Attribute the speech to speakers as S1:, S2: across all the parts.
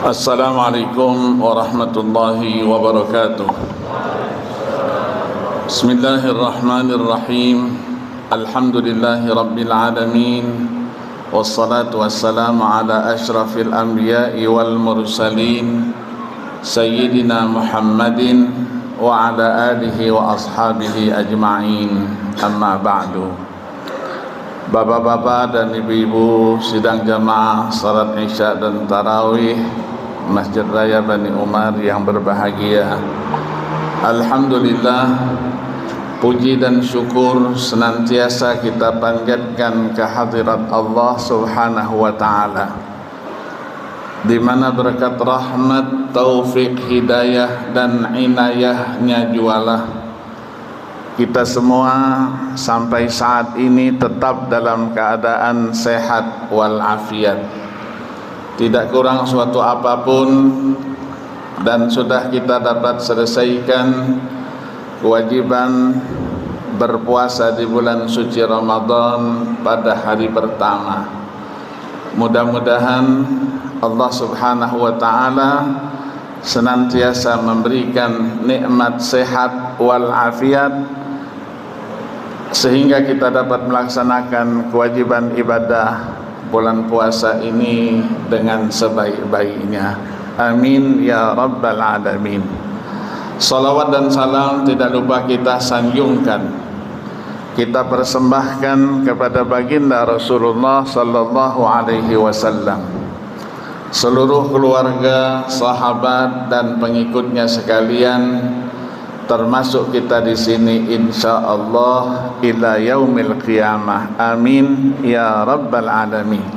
S1: Assalamualaikum warahmatullahi wabarakatuh. Bismillahirrahmanirrahim. Alhamdulillahi rabbil alamin. Wassalatu wassalamu ala ashrafil anbiya'i wal mursalin Sayyidina Muhammadin wa ala alihi wa ashabihi ajma'in. Amma ba'du. Bapak-bapak dan ibu-ibu sidang jamaah salat isya dan tarawih Masjid Raya Bani Umar yang berbahagia, alhamdulillah, puji dan syukur senantiasa kita panjatkan kehadirat Allah Subhanahu wa ta'ala, di mana berkat rahmat, taufik, hidayah dan inayahnya jualah kita semua sampai saat ini tetap dalam keadaan sehat walafiat, tidak kurang suatu apapun, dan sudah kita dapat selesaikan kewajiban berpuasa di bulan suci Ramadan pada hari pertama. Mudah-mudahan Allah Subhanahu wa ta'ala senantiasa memberikan nikmat sehat walafiat sehingga kita dapat melaksanakan kewajiban ibadah bulan puasa ini dengan sebaik-baiknya. Amin ya rabbal alamin. Salawat dan salam tidak lupa kita sanjungkan, kita persembahkan kepada baginda Rasulullah sallallahu alaihi wasallam, seluruh keluarga, sahabat dan pengikutnya sekalian, termasuk kita di sini insyaallah ila yaumil qiyamah. Amin ya rabbal alamin.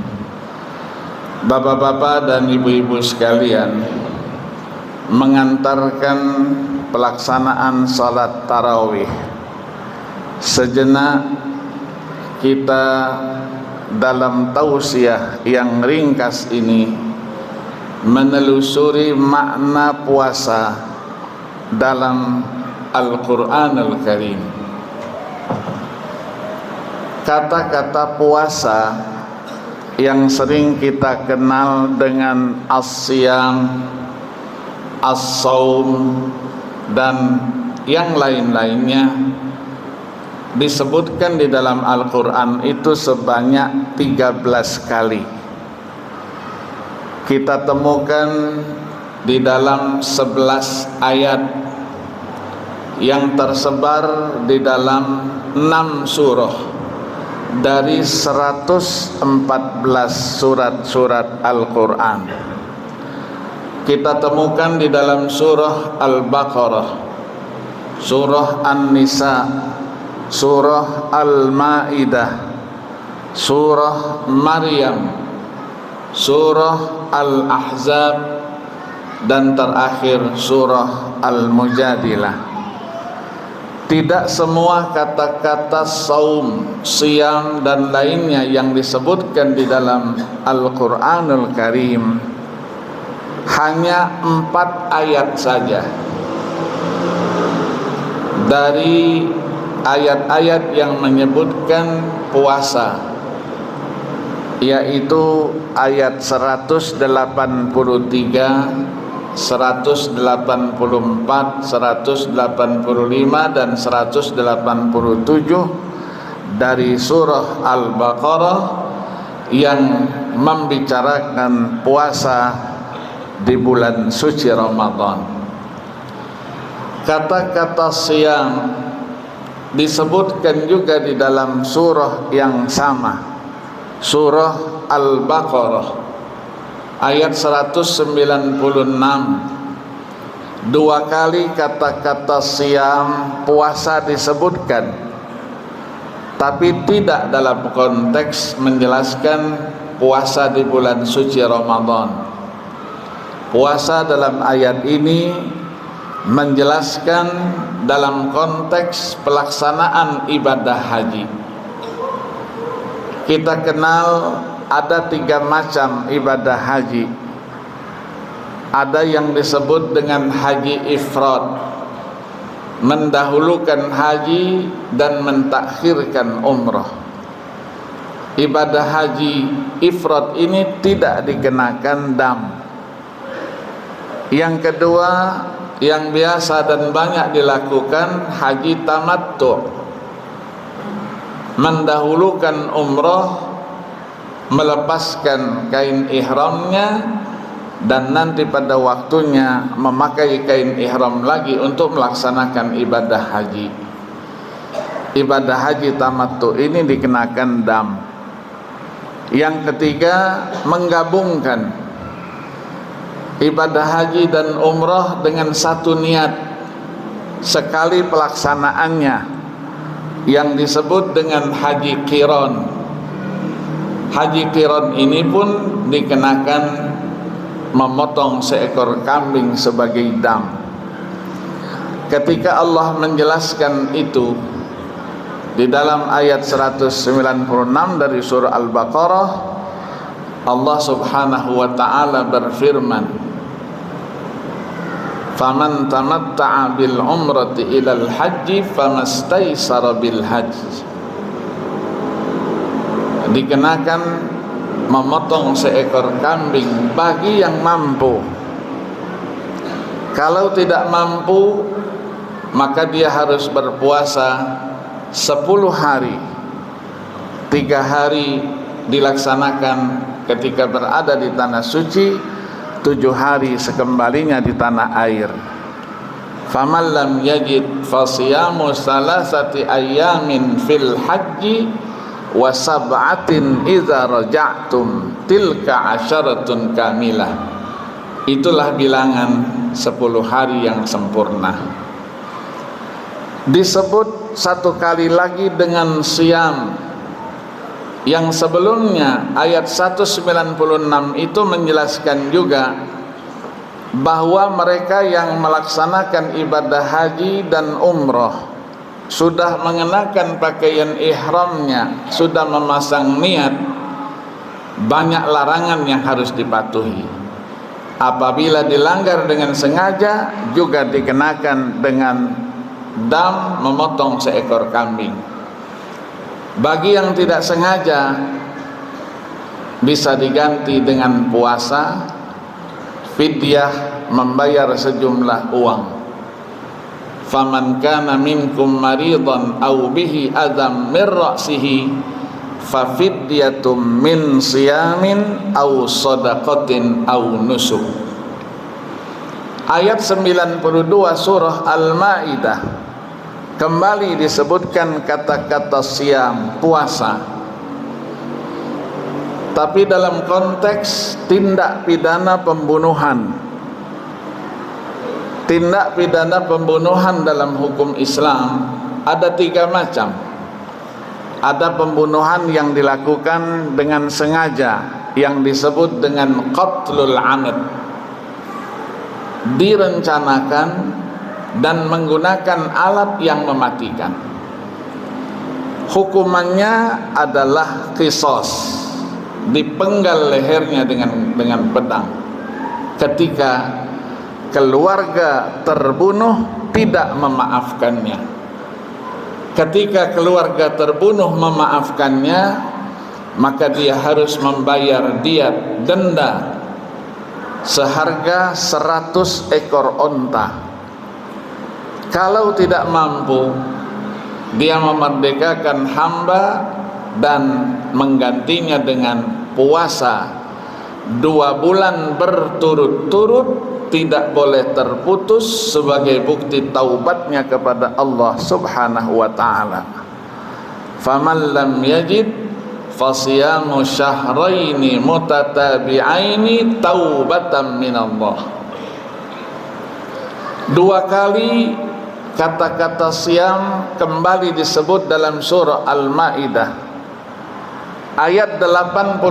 S1: Bapak-bapak dan ibu-ibu sekalian, mengantarkan pelaksanaan salat tarawih, sejenak kita dalam tausiah yang ringkas ini menelusuri makna puasa dalam Al-Quranul Karim. Kata-kata puasa yang sering kita kenal dengan as-siyam, as-saum dan yang lain-lainnya disebutkan di dalam Al-Quran itu sebanyak 13 kali. Kita temukan di dalam 11 ayat yang tersebar di dalam 6 surah dari 114 surat-surat Al-Quran. Kita temukan di dalam surah Al-Baqarah, surah An-Nisa, surah Al-Ma'idah, surah Maryam, surah Al-Ahzab, dan terakhir surah Al-Mujadilah. Tidak semua kata-kata saum, siyam dan lainnya yang disebutkan di dalam Al-Quranul Karim, hanya 4 ayat saja dari ayat-ayat yang menyebutkan puasa, yaitu ayat 183, 184, 185 dan 187 dari surah Al-Baqarah yang membicarakan puasa di bulan suci Ramadan. Kata-kata siyam disebutkan juga di dalam surah yang sama, surah Al-Baqarah ayat 196. 2 kali kata-kata siyam, puasa disebutkan, tapi tidak dalam konteks menjelaskan puasa di bulan suci Ramadan. Puasa dalam ayat ini menjelaskan dalam konteks pelaksanaan ibadah haji. Kita kenal ada 3 macam ibadah haji. Ada yang disebut dengan haji ifrad, mendahulukan haji dan mentakhirkan umrah. Ibadah haji ifrad ini tidak dikenakan dam. Yang kedua, yang biasa dan banyak dilakukan, haji tamattu, mendahulukan umrah, melepaskan kain ihramnya, dan nanti pada waktunya memakai kain ihram lagi untuk melaksanakan ibadah haji. Ibadah haji tamattu ini dikenakan dam. Yang ketiga, menggabungkan ibadah haji dan umrah dengan satu niat sekali pelaksanaannya, yang disebut dengan haji qiran. Haji qiran ini pun dikenakan memotong seekor kambing sebagai dam. Ketika Allah menjelaskan itu di dalam ayat 196 dari surah Al-Baqarah, Allah Subhanahu wa taala berfirman, faman tamatta'a bil umrati ilal haji famastaysara bil haji. Dikenakan memotong seekor kambing bagi yang mampu. Kalau tidak mampu, maka dia harus berpuasa 10 hari. 3 hari dilaksanakan ketika berada di tanah suci, 7 hari sekembalinya di tanah air. Faman lam yajid fasiyamu salasati ayyamin fil haji wa sab'atin idza raja'tum tilka asyaratun kamilah. Itulah bilangan 10 hari yang sempurna. Disebut satu kali lagi dengan siyam. Yang sebelumnya ayat 196 itu menjelaskan juga bahwa mereka yang melaksanakan ibadah haji dan umrah sudah mengenakan pakaian ihramnya, sudah memasang niat, banyak larangan yang harus dipatuhi. Apabila dilanggar dengan sengaja, juga dikenakan dengan dam, memotong seekor kambing. Bagi yang tidak sengaja, bisa diganti dengan puasa, fidyah, membayar sejumlah uang. Faman kana minkum maridan aw bihi adam min ra'sihi fa fidyatum min siyamin aw shadaqatin aw nusuk. Ayat 92 surah Al-Maidah kembali disebutkan kata-kata siyam, puasa, tapi dalam konteks tindak pidana pembunuhan. Tindak pidana pembunuhan dalam hukum Islam ada 3 macam. Ada pembunuhan yang dilakukan dengan sengaja, yang disebut dengan qatlul amad, direncanakan dan menggunakan alat yang mematikan. Hukumannya adalah qisas, dipenggal lehernya dengan pedang. Ketika keluarga terbunuh tidak memaafkannya, ketika keluarga terbunuh memaafkannya, maka dia harus membayar diat, denda seharga 100 ekor onta. Kalau tidak mampu, dia memerdekakan hamba dan menggantinya dengan puasa 2 bulan berturut-turut, tidak boleh terputus, sebagai bukti taubatnya kepada Allah Subhanahu wa ta'ala. Faman lam yajid fasiyamu syahraini mutatabi'aini taubatan minallah. 2 kali kata-kata siyam kembali disebut dalam surah Al-Maidah ayat 89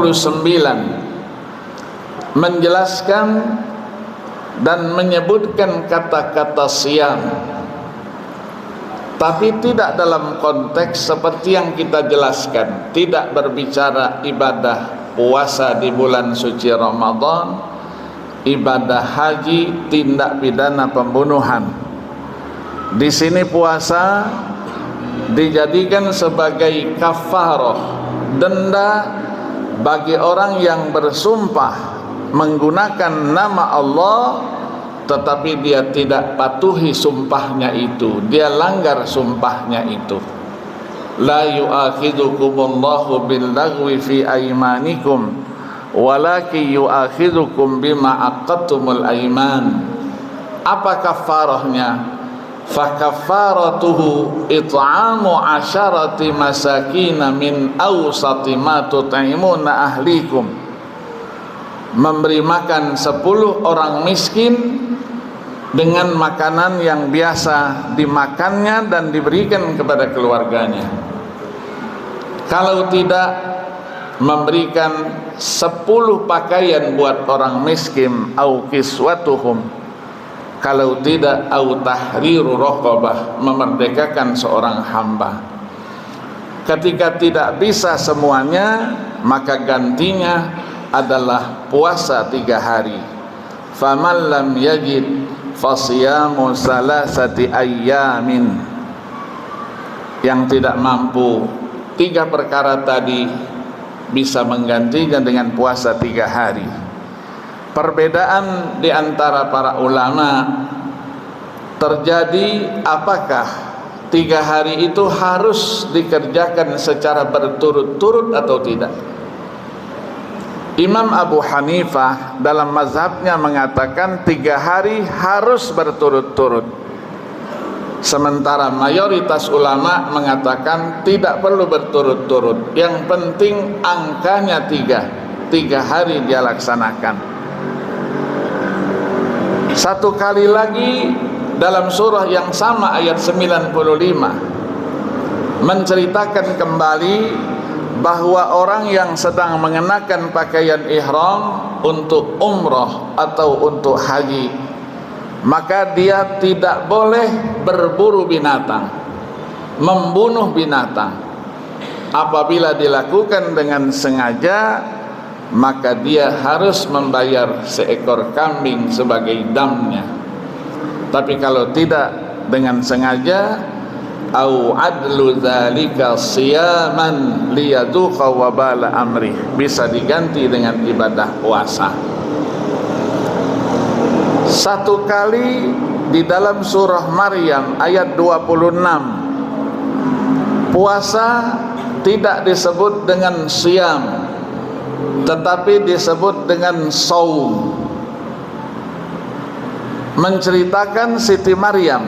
S1: menjelaskan dan menyebutkan kata-kata siyam, tapi tidak dalam konteks seperti yang kita jelaskan, tidak berbicara ibadah puasa di bulan suci Ramadan, ibadah haji, tindak pidana pembunuhan. Di sini puasa dijadikan sebagai kafarah, denda bagi orang yang bersumpah menggunakan nama Allah tetapi dia tidak patuhi sumpahnya itu, dia langgar sumpahnya itu. La yu'akhidukumullahu bil-laghwi fi aymanikum walakin yu'akhidukum bima aqadtumul ayman. Apa kafarahnya? Fakaffaratuhu it'amu 'asharati masakin min awsati ma tut'imuna ahlikum. Memberi makan 10 orang miskin dengan makanan yang biasa dimakannya dan diberikan kepada keluarganya. Kalau tidak, memberikan 10 pakaian buat orang miskin, au kiswatuhum. Kalau tidak, au tahriru raqabah, memerdekakan seorang hamba. Ketika tidak bisa semuanya, maka gantinya adalah puasa 3 hari. Faman lam yajid fasiyamu salasati ayyamin. Yang tidak mampu 3 perkara tadi bisa menggantinya dengan puasa 3 hari. Perbedaan di antara para ulama terjadi, apakah 3 hari itu harus dikerjakan secara berturut-turut atau tidak. Imam Abu Hanifah dalam mazhabnya mengatakan 3 hari harus berturut-turut, sementara mayoritas ulama mengatakan tidak perlu berturut-turut, yang penting angkanya 3 hari dia laksanakan. Satu kali lagi dalam surah yang sama ayat 95 menceritakan kembali bahwa orang yang sedang mengenakan pakaian ihram untuk umrah atau untuk haji, maka dia tidak boleh berburu binatang, membunuh binatang. Apabila dilakukan dengan sengaja, maka dia harus membayar seekor kambing sebagai damnya. Tapi kalau tidak dengan sengaja, au adlu dzalika siyaman liyadhuqa wabala amri, bisa diganti dengan ibadah puasa. Satu kali di dalam surah Maryam ayat 26, puasa tidak disebut dengan siyam tetapi disebut dengan saum, menceritakan Siti Maryam,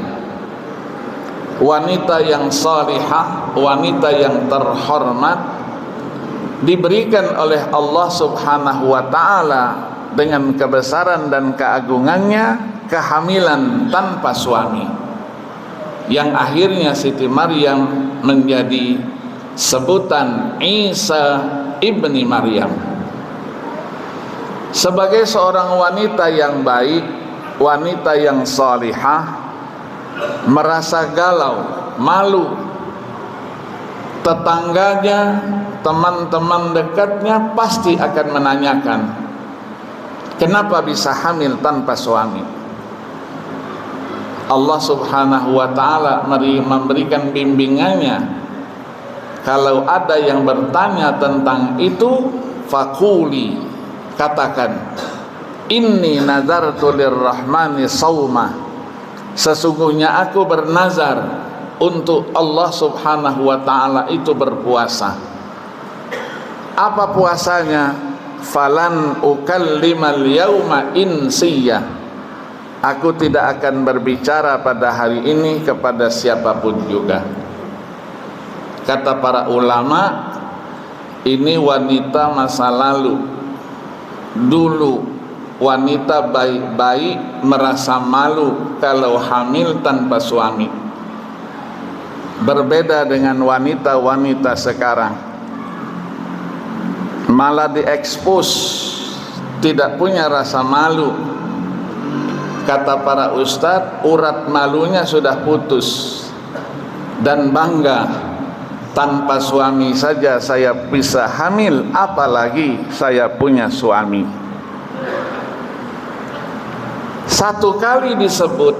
S1: wanita yang salihah, wanita yang terhormat, diberikan oleh Allah Subhanahu wa ta'ala dengan kebesaran dan keagungannya kehamilan tanpa suami, yang akhirnya Siti Maryam menjadi sebutan Isa ibni Maryam. Sebagai seorang wanita yang baik, wanita yang salihah, merasa galau, malu. Tetangganya, teman-teman dekatnya pasti akan menanyakan, kenapa bisa hamil tanpa suami? Allah Subhanahu wa ta'ala memberikan bimbingannya. Kalau ada yang bertanya tentang itu, faquli, katakan, inni nazartu lirrahmani sauma, sesungguhnya aku bernazar untuk Allah Subhanahu wa ta'ala itu berpuasa. Apa puasanya? Falan ukallimal yauma insiyya, aku tidak akan berbicara pada hari ini kepada siapapun juga. Kata para ulama, ini wanita masa lalu. Dulu wanita baik-baik merasa malu kalau hamil tanpa suami. Berbeda dengan wanita-wanita sekarang. malah diekspos, tidak punya rasa malu. Kata para ustadz, urat malunya sudah putus dan bangga, tanpa suami saja saya bisa hamil, apalagi saya punya suami. Satu kali disebut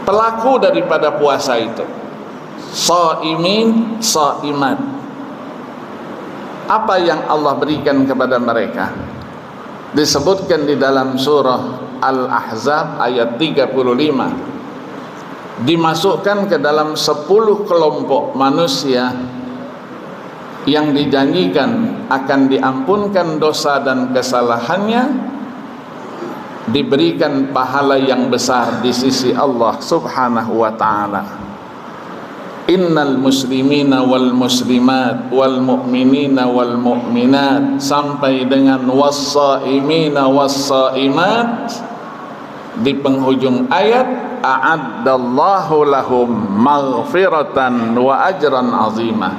S1: pelaku daripada puasa itu, shaimin, shaimat. Apa yang Allah berikan kepada mereka? Disebutkan di dalam surah Al-Ahzab ayat 35. Dimasukkan ke dalam 10 kelompok manusia yang dijanjikan akan diampunkan dosa dan kesalahannya, diberikan pahala yang besar di sisi Allah Subhanahu wa ta'ala. Innal muslimina wal muslimat wal mu'minina wal mu'minat, sampai dengan was-saimina was-saimat. Di penghujung ayat, a'addallahu lahum maghfiratan wa ajran azimah.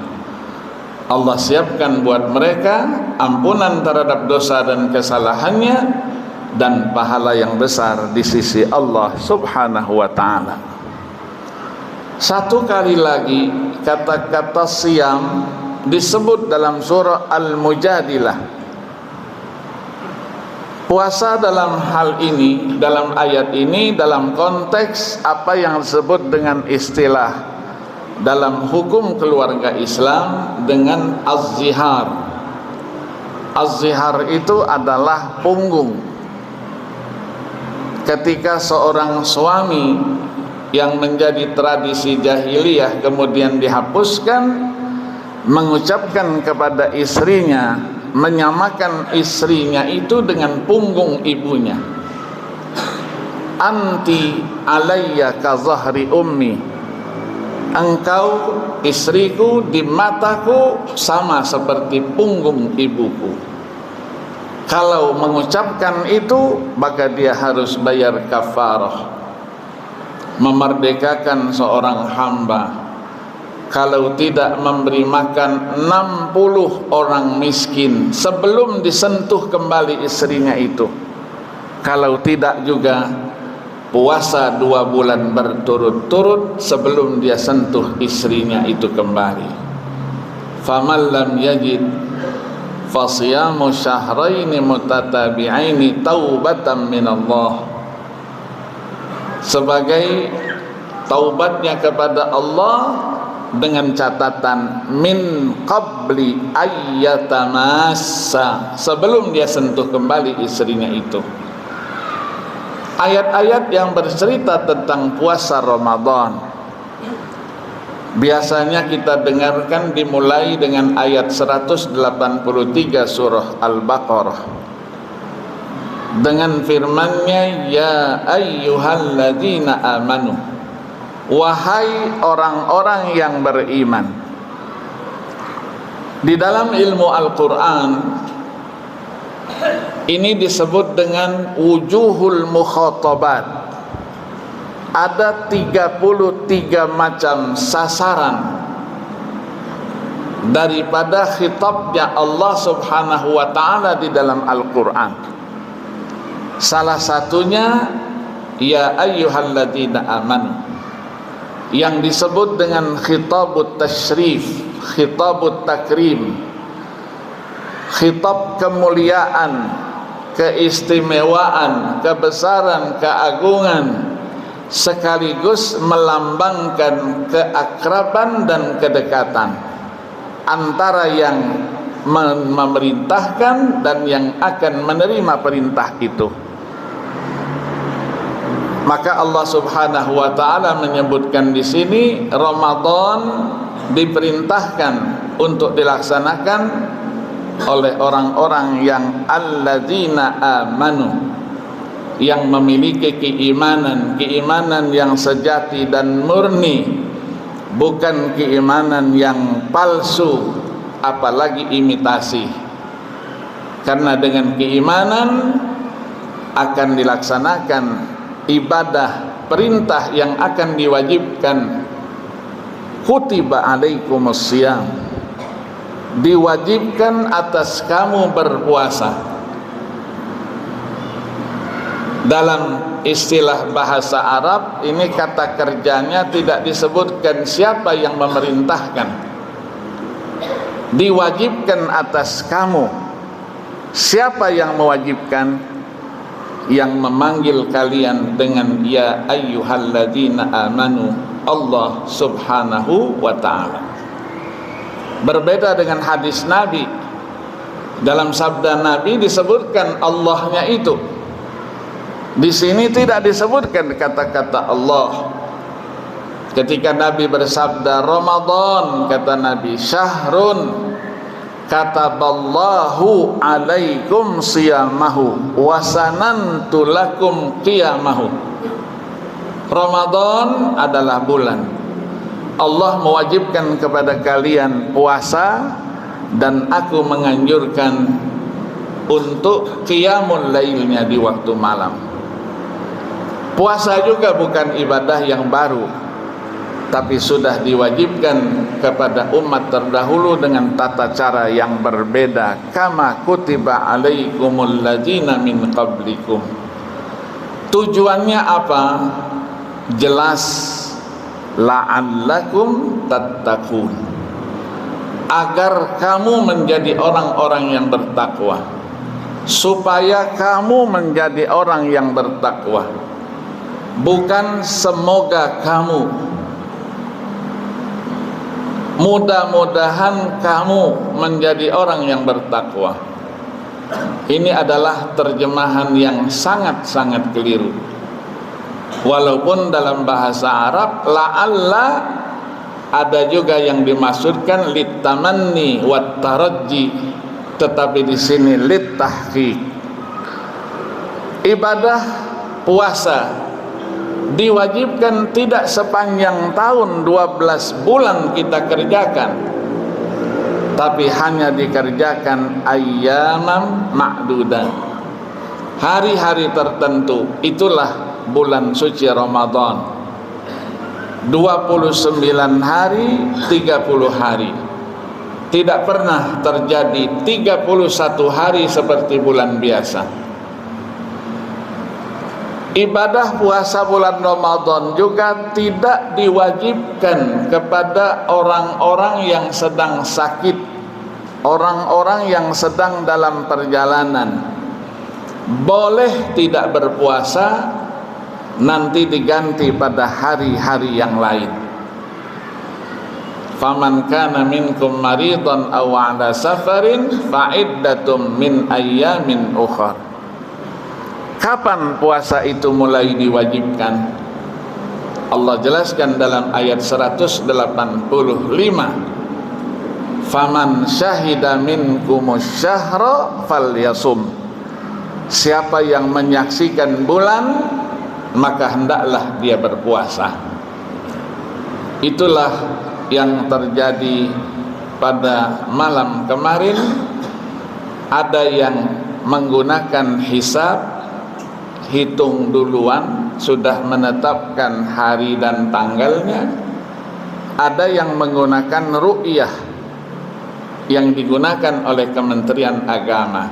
S1: Allah siapkan buat mereka ampunan terhadap dosa dan kesalahannya dan pahala yang besar di sisi Allah Subhanahu wa ta'ala. Satu kali lagi kata-kata siyam disebut dalam surah Al-Mujadilah. Puasa dalam hal ini, dalam ayat ini, dalam konteks apa yang disebut dengan istilah dalam hukum keluarga Islam dengan az-zihar. Az-zihar itu adalah punggung. Ketika seorang suami yang menjadi tradisi jahiliyah kemudian dihapuskan, mengucapkan kepada istrinya, menyamakan istrinya itu dengan punggung ibunya. Anti alayya ka zahri ummi, engkau istriku di mataku sama seperti punggung ibuku. Kalau mengucapkan itu, maka dia harus bayar kafarah, memerdekakan seorang hamba. Kalau tidak, memberi makan 60 orang miskin sebelum disentuh kembali istrinya itu. Kalau tidak juga puasa 2 bulan berturut-turut sebelum dia sentuh istrinya itu kembali. Faman lam yajid fasiyamu syahraini mutatabi'aini taubatan minallah, sebagai taubatnya kepada Allah dengan catatan min qabli ayyatamassa, sebelum dia sentuh kembali istrinya itu. Ayat-ayat yang bercerita tentang puasa Ramadan biasanya kita dengarkan dimulai dengan ayat 183 surah Al-Baqarah dengan firman-Nya, ya ayyuhalladzina amanu, wahai orang-orang yang beriman. Di dalam ilmu Al-Quran ini disebut dengan wujuhul mukhatabat. Ada 33 macam sasaran daripada khitabnya Allah Subhanahu wa ta'ala di dalam Al-Quran. Salah satunya ya ayyuhalladzina amanu, yang disebut dengan khitabut tasyrif, khitabut takrim, khitab kemuliaan, keistimewaan, kebesaran, keagungan, sekaligus melambangkan keakraban dan kedekatan antara yang memerintahkan dan yang akan menerima perintah itu. Maka Allah Subhanahu wa ta'ala menyebutkan di sini Ramadan diperintahkan untuk dilaksanakan oleh orang-orang yang alladzina amanu, yang memiliki keimanan yang sejati dan murni, bukan keimanan yang palsu apalagi imitasi. Karena dengan keimanan akan dilaksanakan ibadah perintah yang akan diwajibkan. Kutiba alaikumus syiyam, diwajibkan atas kamu berpuasa. Dalam istilah bahasa Arab ini kata kerjanya tidak disebutkan siapa yang memerintahkan. Diwajibkan atas kamu. Siapa yang mewajibkan? Yang memanggil kalian dengan ya ayyuhalladzina amanu, Allah subhanahu wa ta'ala. Berbeda dengan hadis Nabi. Dalam sabda Nabi disebutkan Allahnya itu. Di sini tidak disebutkan kata-kata Allah. Ketika Nabi bersabda Ramadan, kata Nabi, syahrun kataballahu alaikum siyamahu wa sanantu lakum qiyamahu. Ramadan adalah bulan. Allah mewajibkan kepada kalian puasa dan aku menganjurkan untuk qiyamul lailnya di waktu malam. Puasa juga bukan ibadah yang baru, tapi sudah diwajibkan kepada umat terdahulu dengan tata cara yang berbeda. Kama kutiba alaikumul ladzina min qablikum. Tujuannya apa? Jelas, la'allakum tattaqun, agar kamu menjadi orang-orang yang bertakwa, supaya kamu menjadi orang yang bertakwa. Bukan semoga kamu, mudah-mudahan kamu menjadi orang yang bertakwa. Ini adalah terjemahan yang sangat-sangat keliru. Walaupun dalam bahasa Arab la'alla ada juga yang dimaksudkan litamanni wat tarajji, tetapi di sini litahqiq. Ibadah puasa diwajibkan tidak sepanjang tahun 12 bulan kita kerjakan, tapi hanya dikerjakan ayyamam ma'dudan, hari-hari tertentu. Itulah bulan suci Ramadan, 29 hari, 30 hari. Tidak pernah terjadi 31 hari seperti bulan biasa. Ibadah puasa bulan Ramadan juga tidak diwajibkan kepada orang-orang yang sedang sakit, orang-orang yang sedang dalam perjalanan. Boleh tidak berpuasa, nanti diganti pada hari-hari yang lain. Faman kana minkum maridan aw ala safarin fa iddatum min ayyamin ukhra. Kapan puasa itu mulai diwajibkan? Allah jelaskan dalam ayat 185. Faman syahida minkumus syahra falyasum. Siapa yang menyaksikan bulan, maka hendaklah dia berpuasa. Itulah yang terjadi pada malam kemarin. Ada yang menggunakan hisab, hitung duluan, sudah menetapkan hari dan tanggalnya. Ada yang menggunakan ru'yah yang digunakan oleh Kementerian Agama,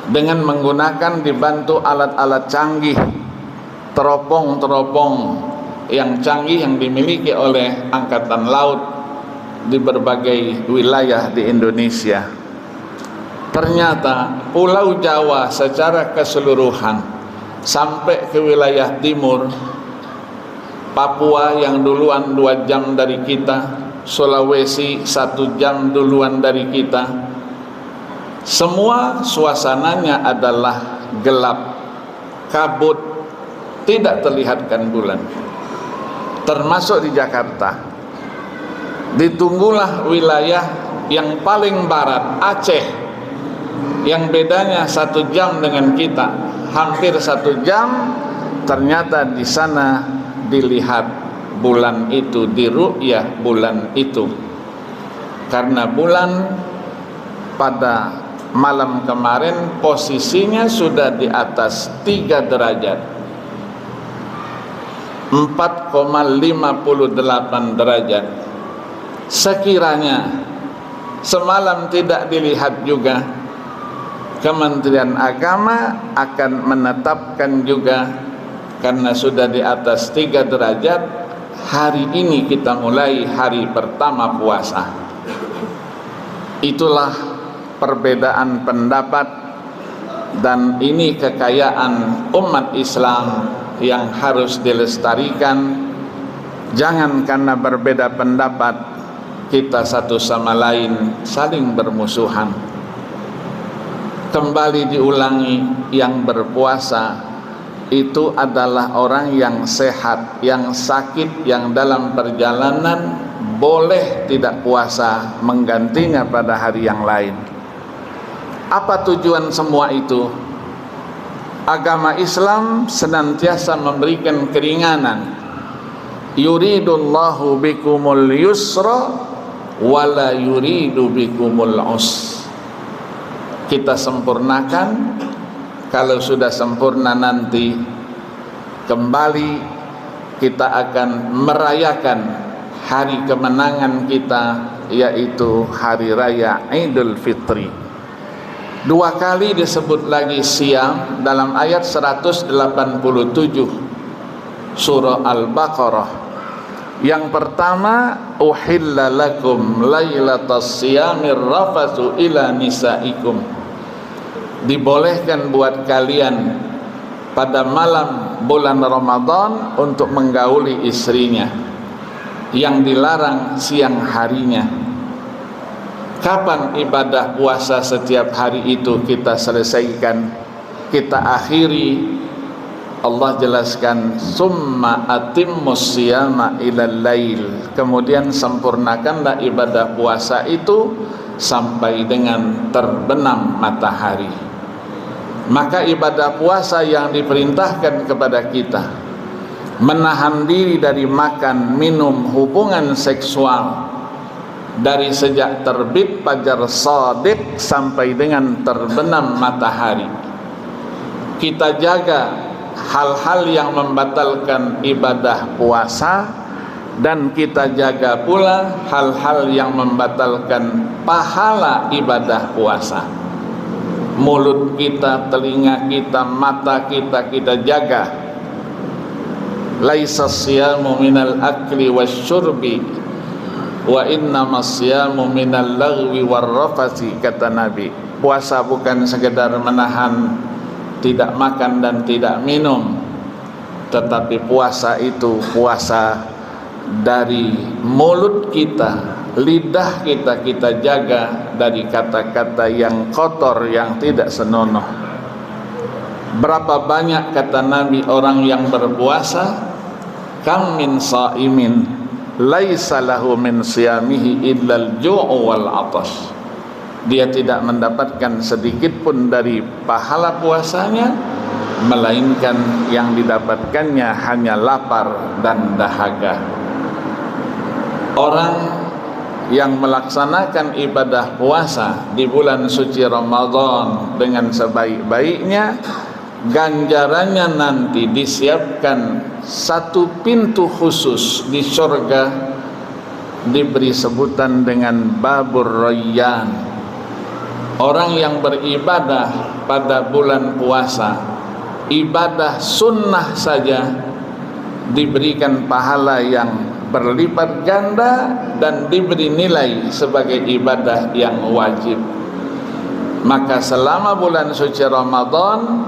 S1: dengan menggunakan dibantu alat-alat canggih, teropong-teropong yang canggih yang dimiliki oleh Angkatan Laut di berbagai wilayah di Indonesia. Ternyata Pulau Jawa secara keseluruhan sampai ke wilayah timur, Papua yang duluan 2 jam dari kita, Sulawesi 1 jam duluan dari kita, semua suasananya adalah gelap, kabut, tidak terlihatkan bulan. Termasuk di Jakarta. Ditunggulah wilayah yang paling barat, Aceh, yang bedanya 1 jam dengan kita, hampir 1 jam. Ternyata di sana dilihat bulan itu, diru'yah bulan itu. Karena bulan pada malam kemarin posisinya sudah di atas 3 derajat, 4,58 derajat. Sekiranya semalam tidak dilihat juga, Kementerian Agama akan menetapkan juga, karena sudah di atas 3 derajat, hari ini kita mulai hari pertama puasa. Itulah perbedaan pendapat, dan ini kekayaan umat Islam yang harus dilestarikan. Jangan karena berbeda pendapat kita satu sama lain saling bermusuhan. Kembali diulangi, yang berpuasa itu adalah orang yang sehat, yang sakit, yang dalam perjalanan boleh tidak puasa, menggantinya pada hari yang lain. Apa tujuan semua itu? Agama Islam senantiasa memberikan keringanan. Yuridullahu bikumul yusra wala yuridu bikumul usra. Kita sempurnakan. Kalau sudah sempurna nanti kembali kita akan merayakan hari kemenangan kita, yaitu hari raya Idul Fitri. 2 kali disebut lagi siam dalam ayat 187 surah Al-Baqarah. Yang pertama, uhilla lakum lailatas siyamir rafatsu ila nisaikum. Dibolehkan buat kalian pada malam bulan Ramadan untuk menggauli istrinya. Yang dilarang siang harinya. Kapan ibadah puasa setiap hari itu kita selesaikan, kita akhiri? Allah jelaskan, summa atimmus siyama ilal lail. Kemudian sempurnakanlah ibadah puasa itu sampai dengan terbenam matahari. Maka ibadah puasa yang diperintahkan kepada kita, menahan diri dari makan, minum, hubungan seksual dari sejak terbit fajar shadiq sampai dengan terbenam matahari. Kita jaga hal-hal yang membatalkan ibadah puasa, dan kita jaga pula hal-hal yang membatalkan pahala ibadah puasa. Mulut kita, telinga kita, mata kita, kita jaga. Laisa siyamu minal akli wasyurbi wa innamas siyamu minal lagwi warrafasi, kata Nabi. Puasa bukan sekedar menahan tidak makan dan tidak minum, tetapi puasa itu puasa dari mulut kita, lidah kita, kita jaga dari kata-kata yang kotor, yang tidak senonoh. Berapa banyak, kata Nabi, orang yang berpuasa, kam min sa'imin laisa lahu min siyamihi illal ju'u wal 'atash. Dia tidak mendapatkan sedikit pun dari pahala puasanya, melainkan yang didapatkannya hanya lapar dan dahaga. Orang yang melaksanakan ibadah puasa di bulan suci Ramadan dengan sebaik-baiknya, ganjarannya nanti disiapkan satu pintu khusus di surga, diberi sebutan dengan Babur Rayyan. Orang yang beribadah pada bulan puasa, ibadah sunnah saja, diberikan pahala yang berlipat ganda dan diberi nilai sebagai ibadah yang wajib. Maka selama bulan suci Ramadan,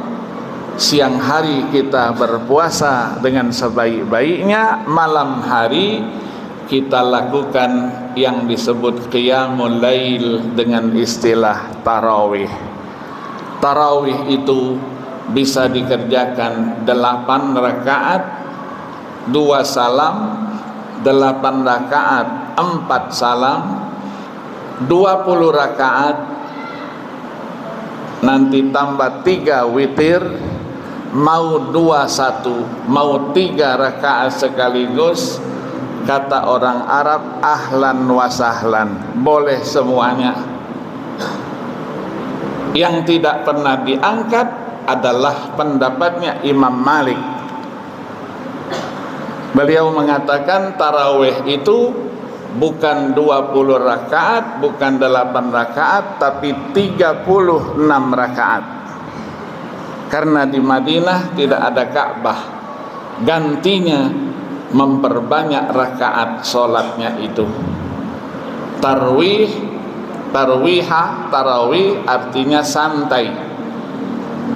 S1: siang hari kita berpuasa dengan sebaik-baiknya, malam hari kita lakukan yang disebut qiyamul lail dengan istilah tarawih. Tarawih itu bisa dikerjakan 8 rakaat, 2 salam, 8 rakaat, 4 salam, 20 rakaat, nanti tambah 3 witir, mau 21, mau 3 rakaat sekaligus. Kata orang Arab, ahlan wa sahlan, boleh semuanya. Yang tidak pernah diangkat adalah pendapatnya Imam Malik. Beliau mengatakan tarawih itu bukan 20 rakaat, bukan 8 rakaat, tapi 36 rakaat. Karena di Madinah tidak ada Ka'bah, gantinya memperbanyak rakaat sholatnya itu. Tarawih artinya santai.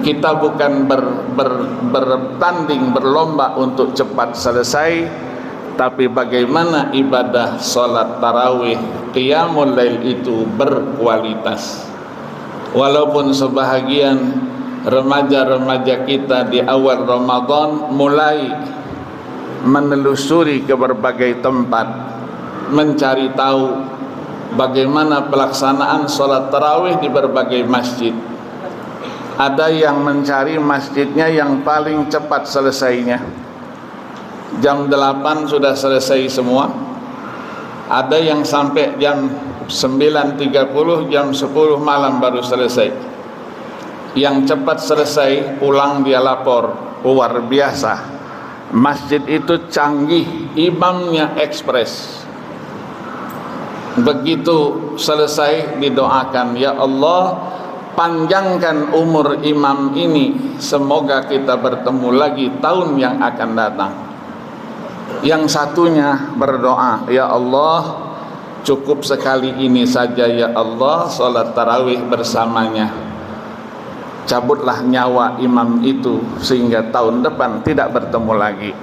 S1: Kita bukan bertanding, berlomba untuk cepat selesai, tapi bagaimana ibadah sholat tarawih, qiyamul lail itu berkualitas. Walaupun sebahagian remaja-remaja kita di awal Ramadan mulai menelusuri ke berbagai tempat, mencari tahu bagaimana pelaksanaan sholat tarawih di berbagai masjid. Ada yang mencari masjidnya yang paling cepat selesainya, jam 8 sudah selesai semua. Ada yang sampai jam 9.30, jam 10 malam baru selesai. Yang cepat selesai pulang dia lapor, luar biasa, masjid itu canggih, imamnya ekspres. Begitu selesai didoakan, ya Allah, panjangkan umur imam ini, semoga kita bertemu lagi tahun yang akan datang. Yang satunya berdoa, ya Allah, cukup sekali ini saja ya Allah salat tarawih bersamanya, cabutlah nyawa imam itu sehingga tahun depan tidak bertemu lagi.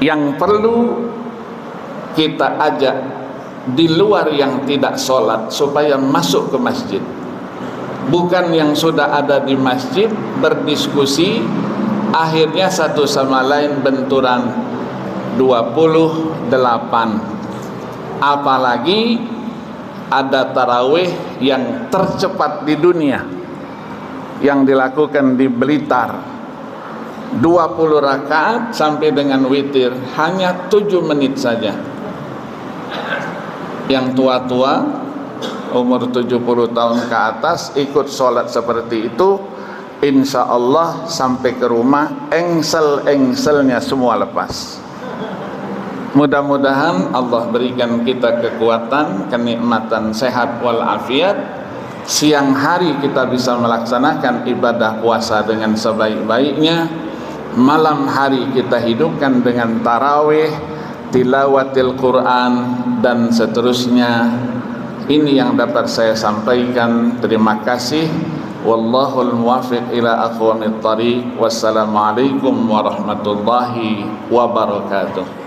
S1: Yang perlu kita ajak di luar yang tidak sholat supaya masuk ke masjid, bukan yang sudah ada di masjid berdiskusi, akhirnya satu sama lain benturan 28. Apalagi ada tarawih yang tercepat di dunia yang dilakukan di Blitar, 20 rakaat sampai dengan witir, hanya 7 menit saja. Yang tua-tua umur 70 tahun ke atas ikut sholat seperti itu, insya Allah sampai ke rumah engsel-engselnya semua lepas. Mudah-mudahan Allah berikan kita kekuatan, kenikmatan, sehat walafiat. Siang hari kita bisa melaksanakan ibadah puasa dengan sebaik-baiknya. Malam hari kita hidupkan dengan tarawih, tilawatil Quran, dan seterusnya. Ini yang dapat saya sampaikan. Terima kasih. Wallahul muwaffiq ila aqwamit thariq. Wassalamualaikum warahmatullahi wabarakatuh.